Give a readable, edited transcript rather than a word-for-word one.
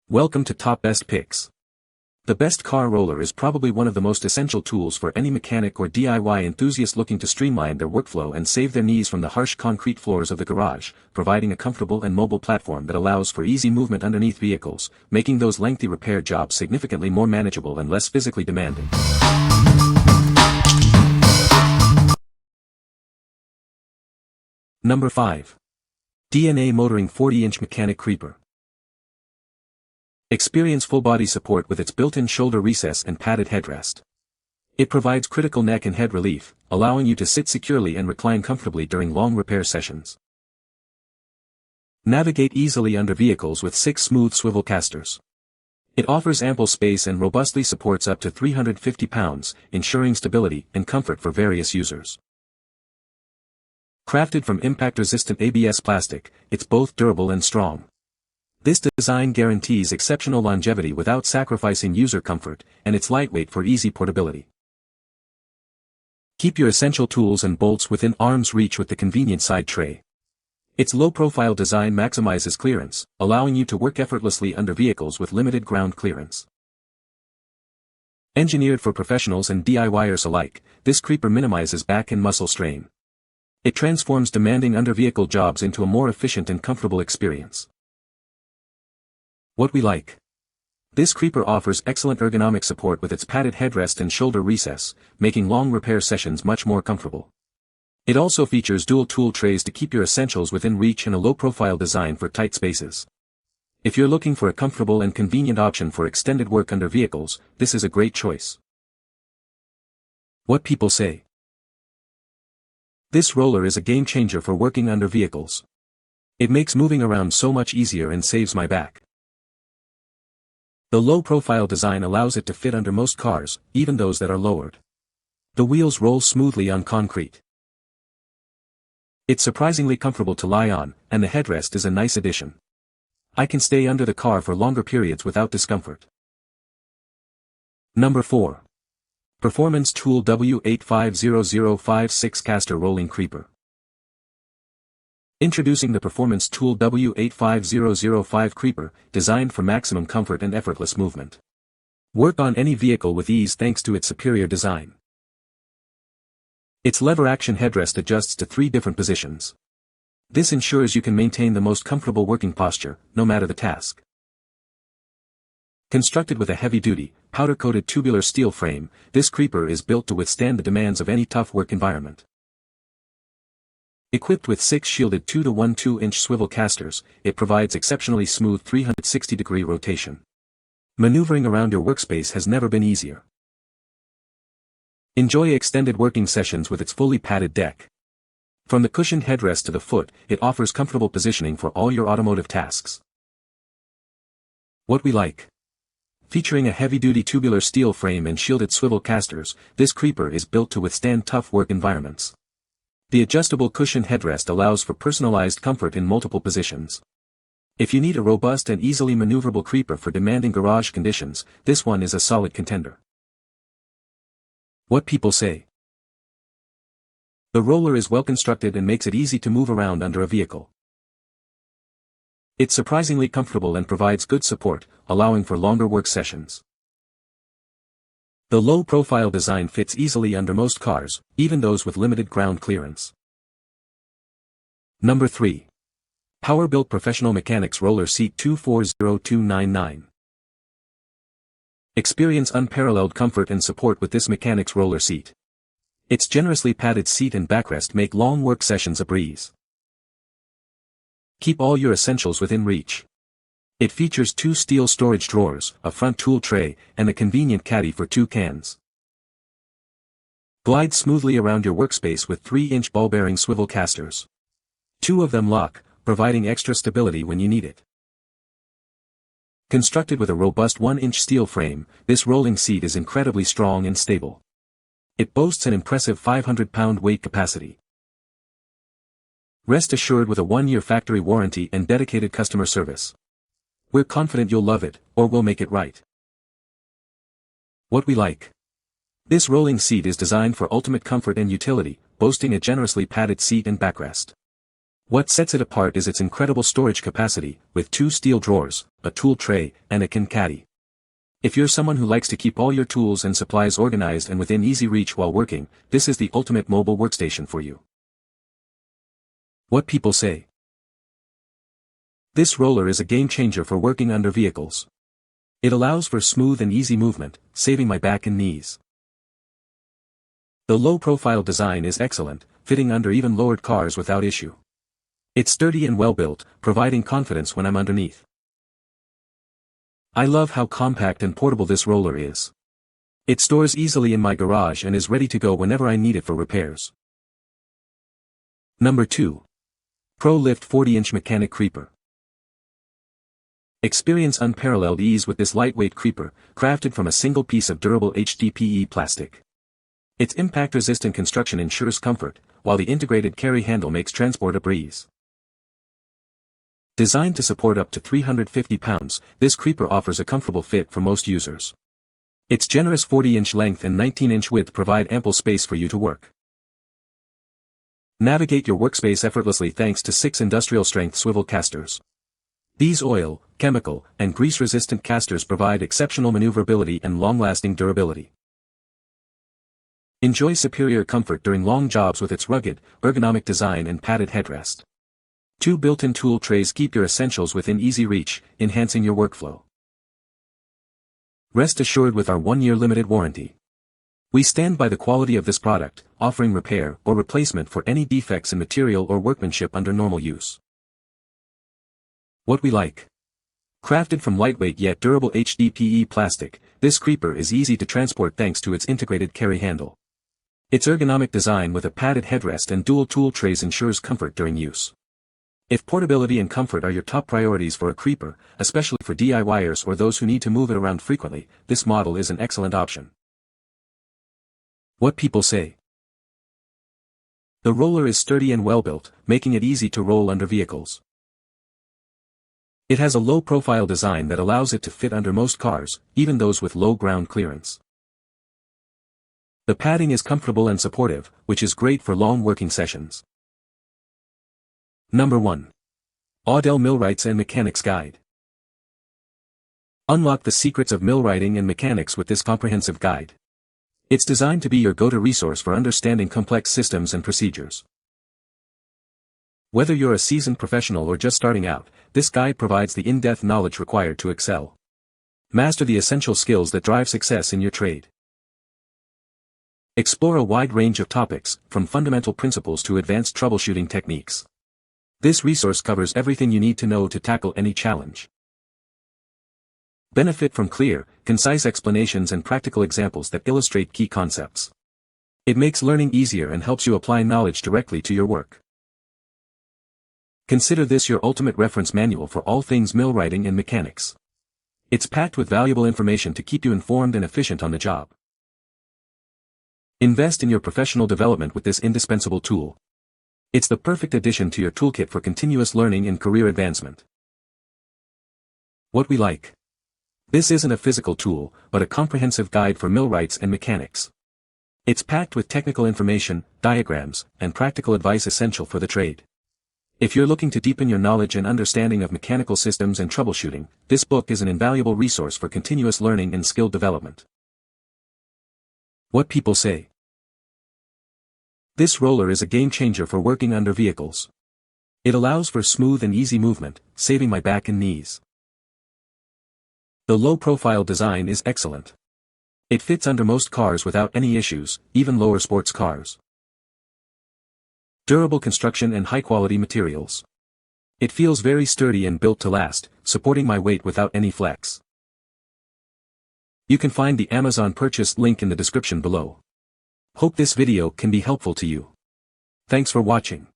Welcome to Top Best Picks. The best car roller is probably one of the most essential tools for any mechanic or DIY enthusiast looking to streamline their workflow and save their knees from the harsh concrete floors of the garage, providing a comfortable and mobile platform that allows for easy movement underneath vehicles, making those lengthy repair jobs significantly more manageable and less physically demanding. Number 5. DNA Motoring 40-inch Mechanic Creeper. Experience full body support with its built-in shoulder recess and padded headrest. It provides critical neck and head relief, allowing you to sit securely and recline comfortably during long repair sessions. Navigate easily under vehicles with 6 smooth swivel casters. It offers ample space and robustly supports up to 350 pounds, ensuring stability and comfort for various users. Crafted from impact-resistant ABS plastic, it's both durable and strong. This design guarantees exceptional longevity without sacrificing user comfort, and it's lightweight for easy portability. Keep your essential tools and bolts within arm's reach with the convenient side tray. Its low-profile design maximizes clearance, allowing you to work effortlessly under vehicles with limited ground clearance. Engineered for professionals and DIYers alike, this creeper minimizes back and muscle strain. It transforms demanding under-vehicle jobs into a more efficient and comfortable experience. What we like. This creeper offers excellent ergonomic support with its padded headrest and shoulder recess, making long repair sessions much more comfortable. It also features dual tool trays to keep your essentials within reach and a low-profile design for tight spaces. If you're looking for a comfortable and convenient option for extended work under vehicles, this is a great choice. What people say. This roller is a game-changer for working under vehicles. It makes moving around so much easier and saves my back. The low-profile design allows it to fit under most cars, even those that are lowered. The wheels roll smoothly on concrete. It's surprisingly comfortable to lie on, and the headrest is a nice addition. I can stay under the car for longer periods without discomfort. Number 4. Performance Tool W850056 Caster Rolling Creeper. Introducing the Performance Tool W85005 Creeper, designed for maximum comfort and effortless movement. Work on any vehicle with ease thanks to its superior design. Its lever-action headrest adjusts to 3 different positions. This ensures you can maintain the most comfortable working posture, no matter the task. Constructed with a heavy-duty, powder-coated tubular steel frame, this creeper is built to withstand the demands of any tough work environment. Equipped with 6 shielded 2-to-1/2-inch swivel casters, it provides exceptionally smooth 360-degree rotation. Maneuvering around your workspace has never been easier. Enjoy extended working sessions with its fully padded deck. From the cushioned headrest to the foot, it offers comfortable positioning for all your automotive tasks. What we like. Featuring a heavy-duty tubular steel frame and shielded swivel casters, this creeper is built to withstand tough work environments. The adjustable cushion headrest allows for personalized comfort in multiple positions. If you need a robust and easily maneuverable creeper for demanding garage conditions, this one is a solid contender. What people say. The roller is well constructed and makes it easy to move around under a vehicle. It's surprisingly comfortable and provides good support, allowing for longer work sessions. The low-profile design fits easily under most cars, even those with limited ground clearance. Number 3. Powerbuilt Professional Mechanics Roller Seat 240299. Experience unparalleled comfort and support with this mechanics roller seat. Its generously padded seat and backrest make long work sessions a breeze. Keep all your essentials within reach. It features 2 steel storage drawers, a front tool tray, and a convenient caddy for 2 cans. Glide smoothly around your workspace with 3-inch ball-bearing swivel casters. 2 of them lock, providing extra stability when you need it. Constructed with a robust 1-inch steel frame, this rolling seat is incredibly strong and stable. It boasts an impressive 500-pound weight capacity. Rest assured with a 1-year factory warranty and dedicated customer service. We're confident you'll love it, or we'll make it right. What we like. This rolling seat is designed for ultimate comfort and utility, boasting a generously padded seat and backrest. What sets it apart is its incredible storage capacity, with 2 steel drawers, a tool tray, and a can caddy. If you're someone who likes to keep all your tools and supplies organized and within easy reach while working, this is the ultimate mobile workstation for you. What people say. This roller is a game changer for working under vehicles. It allows for smooth and easy movement, saving my back and knees. The low-profile design is excellent, fitting under even lowered cars without issue. It's sturdy and well-built, providing confidence when I'm underneath. I love how compact and portable this roller is. It stores easily in my garage and is ready to go whenever I need it for repairs. Number 2. Pro Lift 40-inch Mechanic Creeper. Experience unparalleled ease with this lightweight creeper, crafted from a single piece of durable HDPE plastic. Its impact-resistant construction ensures comfort, while the integrated carry handle makes transport a breeze. Designed to support up to 350 pounds, this creeper offers a comfortable fit for most users. Its generous 40-inch length and 19-inch width provide ample space for you to work. Navigate your workspace effortlessly thanks to 6 industrial-strength swivel casters. These oil, chemical, and grease-resistant casters provide exceptional maneuverability and long-lasting durability. Enjoy superior comfort during long jobs with its rugged, ergonomic design and padded headrest. 2 built-in tool trays keep your essentials within easy reach, enhancing your workflow. Rest assured with our 1-year limited warranty. We stand by the quality of this product, offering repair or replacement for any defects in material or workmanship under normal use. What we like. Crafted from lightweight yet durable HDPE plastic, this creeper is easy to transport thanks to its integrated carry handle. Its ergonomic design with a padded headrest and dual tool trays ensures comfort during use. If portability and comfort are your top priorities for a creeper, especially for DIYers or those who need to move it around frequently, this model is an excellent option. What people say. The roller is sturdy and well-built, making it easy to roll under vehicles. It has a low-profile design that allows it to fit under most cars, even those with low ground clearance. The padding is comfortable and supportive, which is great for long working sessions. Number 1. Audel Millwrights and Mechanics Guide. Unlock the secrets of millwrighting and mechanics with this comprehensive guide. It's designed to be your go-to resource for understanding complex systems and procedures. Whether you're a seasoned professional or just starting out, this guide provides the in-depth knowledge required to excel. Master the essential skills that drive success in your trade. Explore a wide range of topics, from fundamental principles to advanced troubleshooting techniques. This resource covers everything you need to know to tackle any challenge. Benefit from clear, concise explanations and practical examples that illustrate key concepts. It makes learning easier and helps you apply knowledge directly to your work. Consider this your ultimate reference manual for all things millwrighting and mechanics. It's packed with valuable information to keep you informed and efficient on the job. Invest in your professional development with this indispensable tool. It's the perfect addition to your toolkit for continuous learning and career advancement. What we like. This isn't a physical tool, but a comprehensive guide for millwrights and mechanics. It's packed with technical information, diagrams, and practical advice essential for the trade. If you're looking to deepen your knowledge and understanding of mechanical systems and troubleshooting, this book is an invaluable resource for continuous learning and skill development. What people say. This roller is a game changer for working under vehicles. It allows for smooth and easy movement, saving my back and knees. The low-profile design is excellent. It fits under most cars without any issues, even lower sports cars. Durable construction and high-quality materials. It feels very sturdy and built to last, supporting my weight without any flex. You can find the Amazon purchase link in the description below. Hope this video can be helpful to you. Thanks for watching.